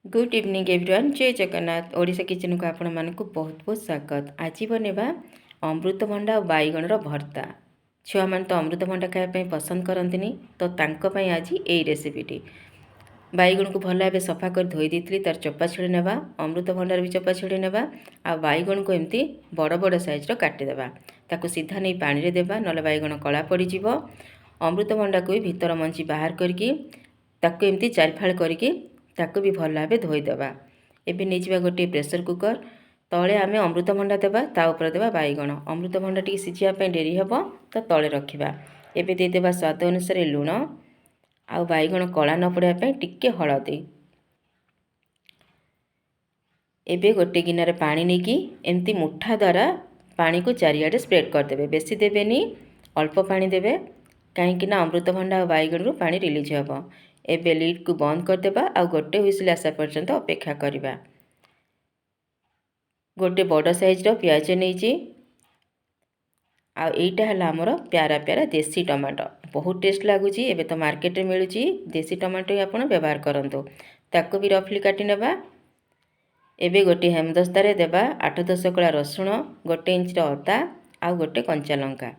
Good evening everyone. जय Jagannath. Odisha kitchen को आपण मानकु बहुत बहुत स्वागत। आज बनेबा अमृतभंडा और बैगण भर्ता। छुआ मान तो अमृतभंडा खाया पसंद करती तो तांको आज यही रेसिपीटी। बैगण को भल भाव सफा कर धोई देती तार चोपा छिड़ी नेबा, अमृतभंडार भी चोपा छिड़ी नेबा। आ बैगण को एमती बड़ बड़ साइज्र काटिदेबा, ताकू सीधा नहीं पानी रे देबा, नले बैगण कला पड़ीजिव। अमृतभंडा को भी भीतर मंची बाहर करके ताकू एमती चारिफाड़ करके ताकू भी भल भाव धोईदेबा। एबे नहीं जा गोटे प्रेसर कुकर, तले आम अमृतभंडा देबा, ता ऊपर देबा बैगण। अमृतभंडा टी सिझापी डेरी हे तो तले रखा। एबे देदेबा स्वाद अनुसार लुण, आउ बैगण कला न पड़ापी टिके हलदी। एबे गोटे गिनारे पानी नहीं कि एमती मुठा द्वारा पानी को चारिआडे स्प्रेड करदे। बेसी देवेनी, अल्प पानी देवे, कहीं अमृतभंडा और बैगण रु पानी रिलीज हे। एबे लिड को बंद करदेबा, आ गोटे हुइसिल आसा पर्यंत अपेक्षा करबा। गोटे बड़ साइज्र पियाज नहीं, आईटा है आमर प्यारा प्यारा देसी टमाटो। बहुत टेस्ट लगुच। एबे तो मार्केट में मिलूँ देसी टमाटो आप व्यवहार करूँ। ताको भी रफली काटी नेबा। एबे गोटे हेमदस्तार देबा 8-10 कला रसुण, 1 इंच अदा, आउ गोटे कंचा लंका,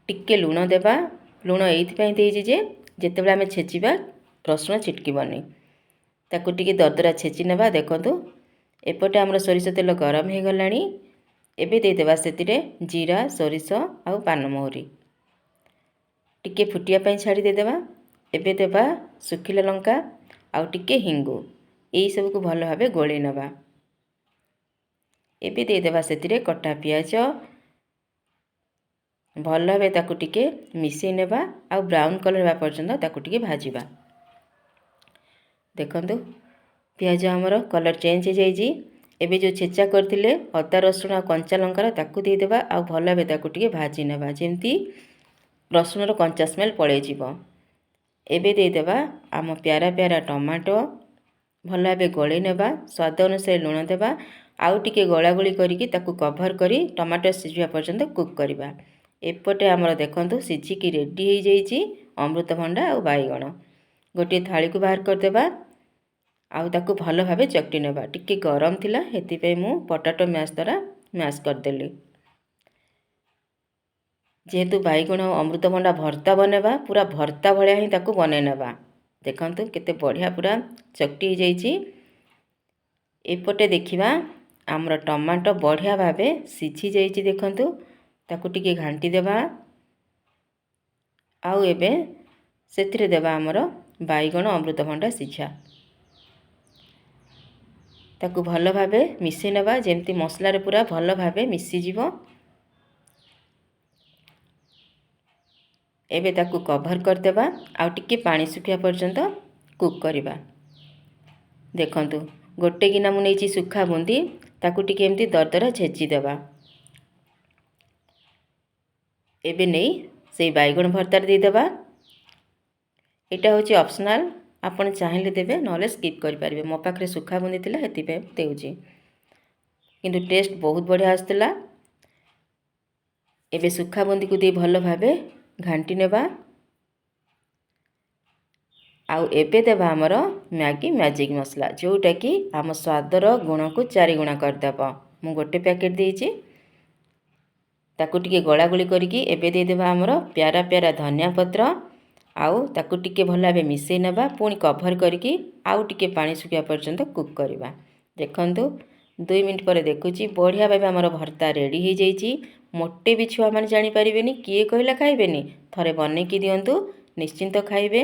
टिके लुण देबा। लुण ये जेतेबेले आमे छेचिबा रसुण छिटकीबनी, ताकू टिके दरदरा छेची नेबा। देखंतु एपटे आमर सोरिष तेल गरम हो गलानी। एबे दे देबा सेतिरे जीरा, सोरिष आउ पानमहुरी, टिके फुटिया पई छाड़ी दे देबा। एबे देबा सुखिला लंका आउ टिके हिंगु, एई सब को भल भाबे गोळी नेबा। एबे दे देबा सेतिरे कटा पियाज, भल भाबे ताकू टिके मिसई नेबा, आउ ब्राउन कलर हेबा पर्यंत ताकू टिके भाजिबा। देखंतु पियाज हमर कलर चेंज हो जाइए। एबे जो छेचा करथिले अदा रसुण आ कंचा लंकार ताकू दे देबा, आ भल भाबे ताकू टिके भाजी नेबा जेमती रसुणर कंचा स्मेल पळेइ जिवो। एबे दे देबा आम प्यारा प्यारा टमाटो, भल भाबे गोळेइ नेबा। स्वाद अनुसार लुण देबा, आउ टिके गोळागोळी करिकी ताकू कभर करी टमाटो सिझिबा पर्यंत कुक करबा। एपटे आमर देखंतु सिझिकी रेडी हो जाइए अमृतभंडा और बैगण। गोटे थाली को बाहर करदेबा, आउ ताकू भल भाबे चकटी नेबा। टिके गरम थिला हेतिपई मु पोटाटो मैश द्वारा मैश करदेली। जेहेतु बैगण और अमृतभंडा भर्ता बनेबा, पूरा भर्ता भलिया ही ताकू बनै नेबा। देखंतु केते बढ़िया पूरा चकटी हो जाइए। एपटे देखिबा आमर टमाटो बढ़िया भाबे सिझी जाइए। देखंतु ताकू टिके घांटी देबा, आउ एबे सेथिरे देबा आमर बैगण अमृतभंडा सिझा। ताकू भल भाबे मिसई नेबा जेमती मसला रे पूरा भल भाबे मिसी जिवो। एबे ताकू कभर कर देबा, आउ टिके पानी सुखिया पर्यंत कुक करबा। देखंतु गोटे गिना मु नेछि सुखा बुंदी, ताकू टिके एमती दरदरा छेची देबा। एबे नहीं से बैगण भर्तार दे देबा। एटा होछि ऑप्शनल, आपण चाहिए देबे, नले स्किप करि परिबे। मो पाखरे सुखा बुंदी थिला हेतिपे देउछि, किंतु टेस्ट बहुत बढ़िया आसतिला। एबे सुखा बुंदी को दे भल भाबे घांटी नेबा, आउ एबे देबा हमर मैगी मैजिक मसला, जोटा कि आम स्वादर गुण को 4 गुणा करदेबा। मु गोटे पैकेट देइछि, ताकू टिके गोळागोळी करिकी एबे दे देबा हमर प्यारा प्यारा धनिया पत्र, आउ ताकू टिके भल भाबे मिसई नेबा। पुणी कभर करिकी आउ टिके पानी सुखिया पर्यंत कुक करबा। देखंतु 2 मिनिट पर देखुची बढ़िया भाबे हमर भर्ता रेडी हो जाइए। मोटे भी छुआ माने जानि परिबेनी किए कहला खाइबेनी, थरे बनै कि दियंतु, निश्चिंत खाइबे।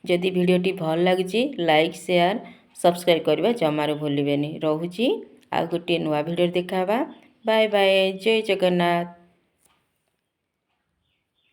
जदि वीडियोटी भल लाଗୁची लाइक शेयर सब्सक्राइब करबा जमारो भूलिबेनी। रहुची आ गोटे नुआ वीडियो देखाबा। Bye bye. जय जगन्नाथ।